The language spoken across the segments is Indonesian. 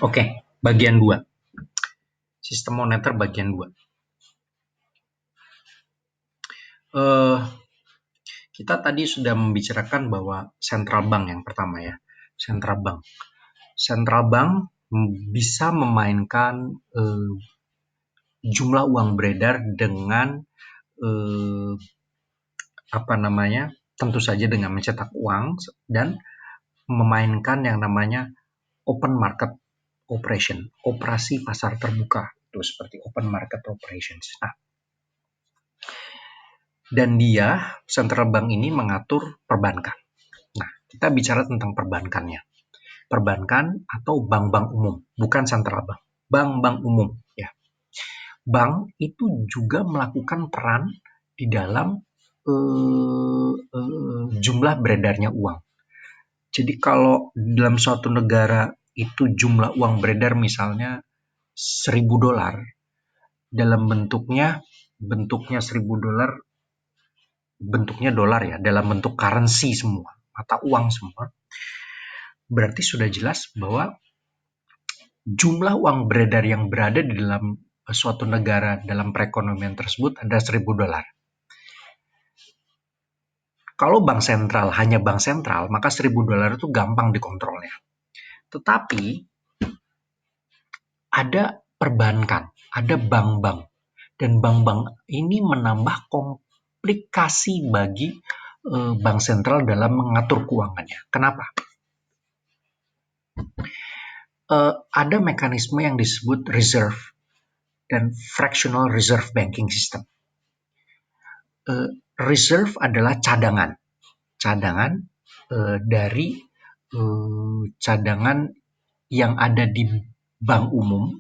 Oke, bagian 2. Sistem moneter bagian 2. Kita tadi sudah membicarakan bahwa central bank yang pertama ya. Central bank bisa memainkan jumlah uang beredar dengan tentu saja dengan mencetak uang dan memainkan yang namanya open market operation, operasi pasar terbuka, itu seperti open market operations. Nah, dan dia central bank ini mengatur perbankan. Nah, kita bicara tentang perbankannya. Perbankan atau bank-bank umum, bukan central bank, bank-bank umum ya. Bank itu juga melakukan peran di dalam jumlah beredarnya uang. Jadi kalau dalam suatu negara itu jumlah uang beredar misalnya $1.000 dalam bentuknya $1.000 bentuknya dolar ya, dalam bentuk currency semua, mata uang semua. Berarti sudah jelas bahwa jumlah uang beredar yang berada di dalam suatu negara dalam perekonomian tersebut ada $1.000. Kalau bank sentral hanya bank sentral, maka $1.000 itu gampang dikontrolnya. Tetapi ada perbankan, ada bank-bank, dan bank-bank ini menambah komplikasi bagi bank sentral dalam mengatur keuangannya. Kenapa? Ada mekanisme yang disebut reserve dan fractional reserve banking system. Reserve adalah cadangan dari cadangan yang ada di bank umum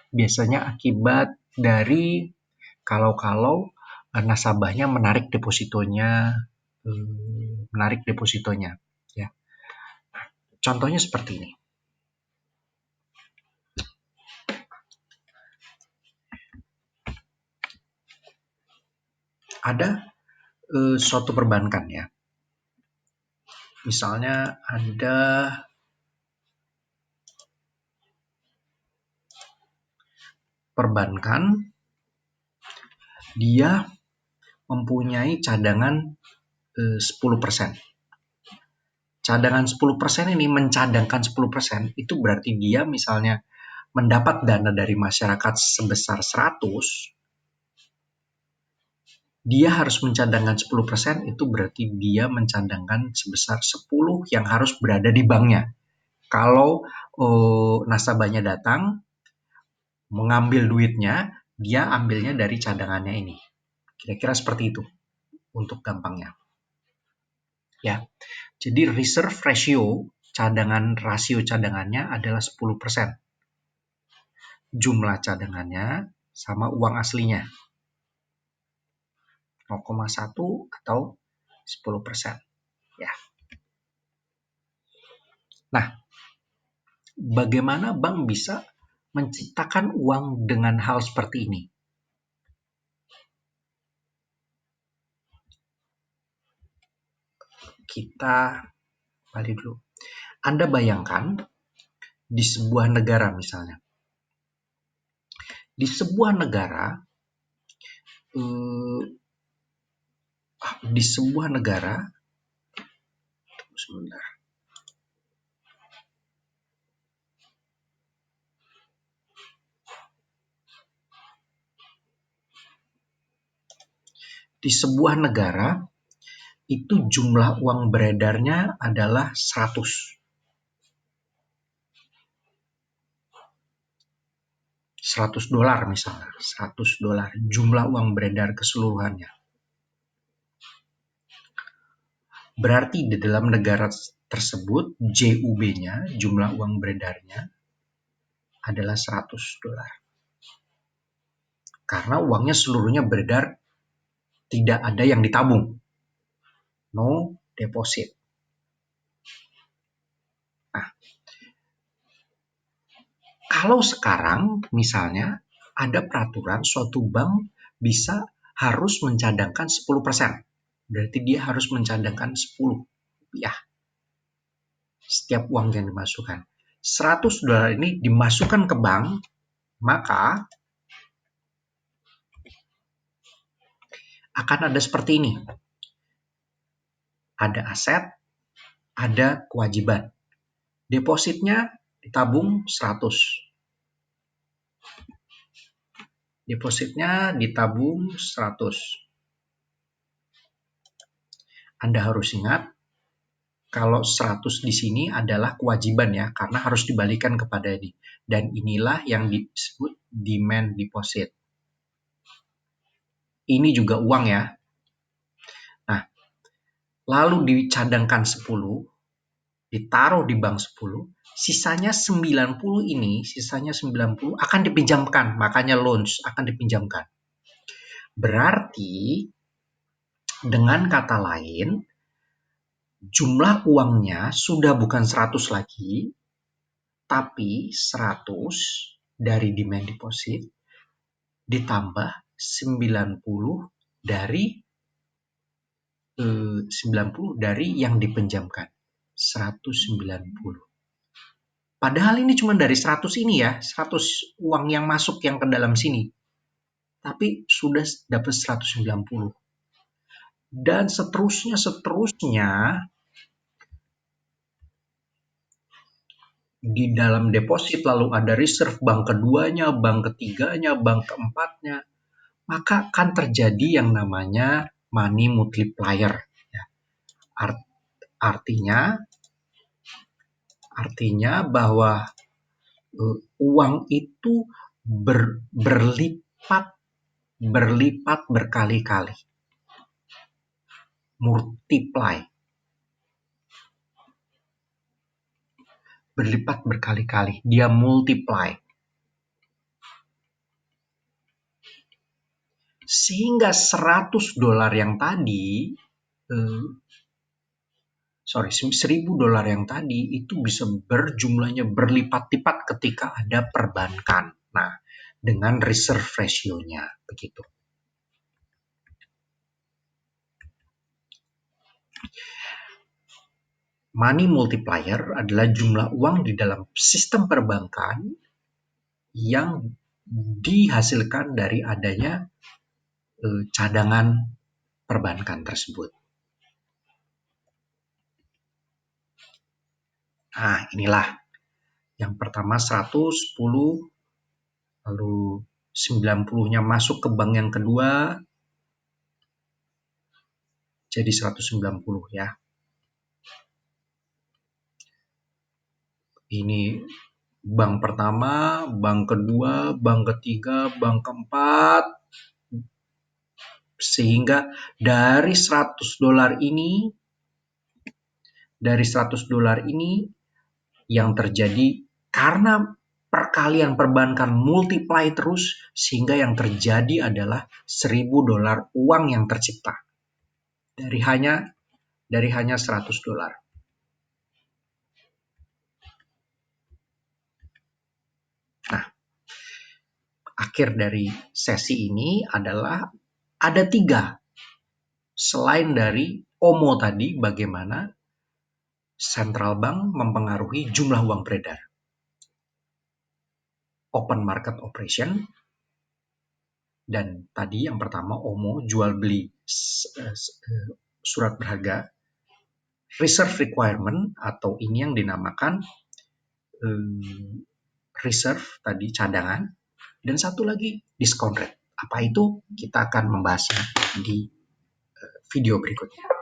biasanya akibat dari kalau nasabahnya menarik depositonya ya. Contohnya seperti ini. Ada suatu perbankan ya. Misalnya ada perbankan, dia mempunyai cadangan 10%. Cadangan 10% ini mencadangkan 10%, itu berarti dia misalnya mendapat dana dari masyarakat sebesar 100, dia harus mencadangkan 10%, itu berarti dia mencadangkan sebesar 10 yang harus berada di banknya. Kalau nasabahnya datang, mengambil duitnya, dia ambilnya dari cadangannya ini. Kira-kira seperti itu untuk gampangnya. Ya. Jadi reserve ratio, rasio cadangannya adalah 10%. Jumlah cadangannya sama uang aslinya. 0,1 atau 10%. Ya. Nah, bagaimana bank bisa menciptakan uang dengan hal seperti ini? Kita balik dulu. Anda bayangkan di sebuah negara misalnya. Di sebuah negara, sebentar. Di sebuah negara, itu jumlah uang beredarnya adalah 100. $100 misalnya, $100 jumlah uang beredar keseluruhannya. Berarti di dalam negara tersebut JUB-nya, jumlah uang beredarnya adalah $100. Karena uangnya seluruhnya beredar, tidak ada yang ditabung. No deposit. Nah, kalau sekarang misalnya ada peraturan suatu bank harus mencadangkan 10%. Berarti dia harus mencadangkan $10. setiap uang yang dimasukkan. $100 ini dimasukkan ke bank, maka akan ada seperti ini. Ada aset, ada kewajiban. Depositnya ditabung 100. Depositnya ditabung 100. Anda harus ingat, kalau 100 di sini adalah kewajiban ya, karena harus dibalikan kepada ini. Dan inilah yang disebut demand deposit. Ini juga uang ya. Nah, lalu dicadangkan 10, ditaruh di bank 10, sisanya 90 ini, sisanya 90 akan dipinjamkan, makanya loans akan dipinjamkan. Berarti, dengan kata lain, jumlah uangnya sudah bukan 100 lagi, tapi 100 dari demand deposit ditambah 90 dari 90 dari yang dipinjamkan. 190. Padahal ini cuma dari 100 ini ya, 100 uang yang masuk yang ke dalam sini. Tapi sudah dapat 190. Dan seterusnya di dalam deposit lalu ada reserve bank keduanya, bank ketiganya, bank keempatnya. Maka akan terjadi yang namanya money multiplier. Artinya bahwa uang itu berlipat berkali-kali. Multiply. Berlipat berkali-kali. Dia multiply. Sehingga $100 yang tadi, $1.000 yang tadi itu bisa jumlahnya berlipat-lipat ketika ada perbankan. Nah, dengan reserve ratio-nya begitu. Money multiplier adalah jumlah uang di dalam sistem perbankan yang dihasilkan dari adanya cadangan perbankan tersebut. Nah, inilah yang pertama 100, 10, lalu 90-nya masuk ke bank yang kedua, jadi 190 ya. Ini bank pertama, bank kedua, bank ketiga, bank keempat. Sehingga dari $100 ini yang terjadi karena perkalian perbankan multiply terus, sehingga yang terjadi adalah $1.000 uang yang tercipta dari hanya $100. Nah, akhir dari sesi ini adalah ada 3. Selain dari OMO tadi, bagaimana central bank mempengaruhi jumlah uang beredar. Open market operation, dan tadi yang pertama OMO, jual beli surat berharga. Reserve requirement, atau ini yang dinamakan reserve tadi, cadangan. Dan satu lagi discount rate. Apa itu? Kita akan membahasnya di video berikutnya.